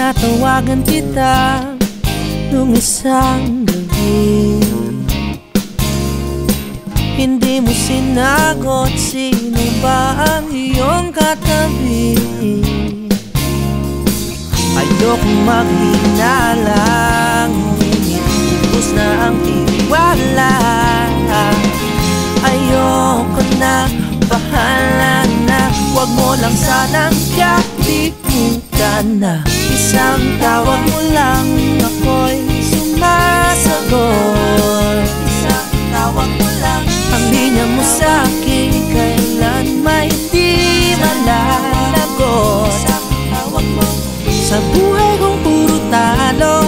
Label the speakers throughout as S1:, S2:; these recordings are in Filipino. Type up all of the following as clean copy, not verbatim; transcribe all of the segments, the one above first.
S1: Tinatawagan kita nung isang gabi, hindi mo sinagot. Sino ba ang iyong katabi? Ayokong maghinalang, ngunit ubos na ang tiwala. Ayoko na, bahala na, huwag mo lang sanang kalimutan na isang tawag mo lang ako'y sumasagot. Isang tawag mo lang, ang linya mo sa'kin kailan may di malalagot. Isang tawag mo, sa buhay kong puro talo,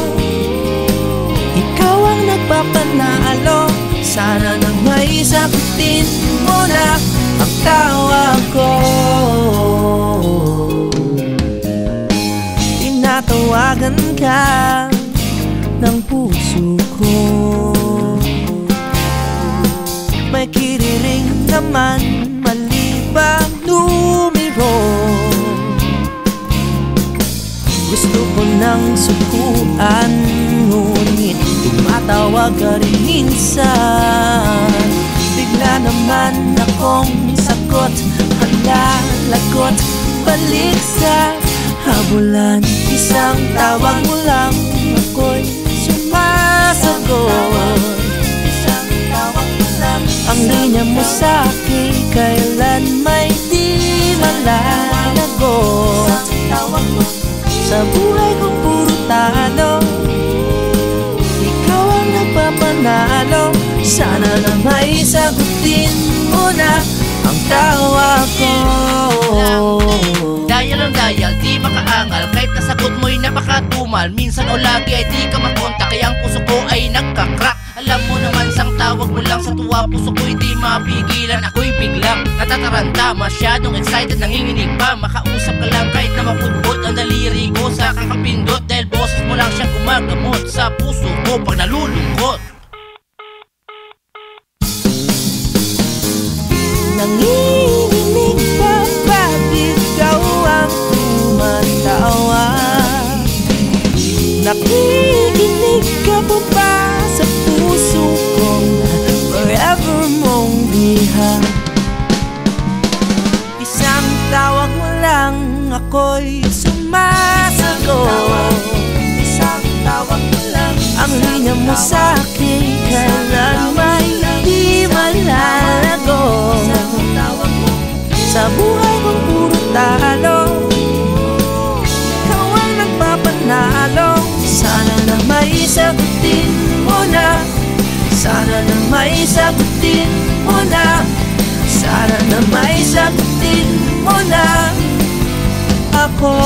S1: ikaw ang nagpapanalo. Sana nang may sagutin mo na ang tawag ko. Tinatawagan ka ng puso ko, may kiriring naman, mali ba numero? Gusto ko nang sukuan, ngunit tumatawag ka rin minsan. Bigla naman akong sagot, halalagot, balik sa habulan. Isang tawag mo lang ako'y sumasagot. Isang tawag mo lang, ang linya mo sa'kin kailan may di malalagot. Isang tawag mo, sa buhay kong puro talo, ikaw ang nagpapanalo. Sana na may sagutin mo na ang tawag ko.
S2: Dial ang dial, di makaangal, kahit nasagot mo'y napakatumal. Minsan o lagi ay di ka makontak, kaya ang puso ko ay nagkakrak. Alam mo naman sang tawag mo lang sa tuwa, puso ko'y di mapigilan. Ako'y biglang natataranta, masyadong excited, nanginginig pa. Makausap ka lang kahit na mapudpod ang daliri ko sa kakapindot, dahil boses mo lang siyang gumagamot sa puso ko pag nalulungkot.
S1: Nanginginig pa ba't ikaw ang tumatawa? Nakikinig ka pa ba sa puso kong forever mong bihag? Isang tawag mo lang ako'y sumasagot. Isang tawag mo lang, ang linya mo sa'kin kailan may di malalagot. Sa buhay kong puro talo, ikaw ang nagpapanalo. Sana na may sagutin mo na, sana na may sagutin mo na, sana na may sagutin mo na ako.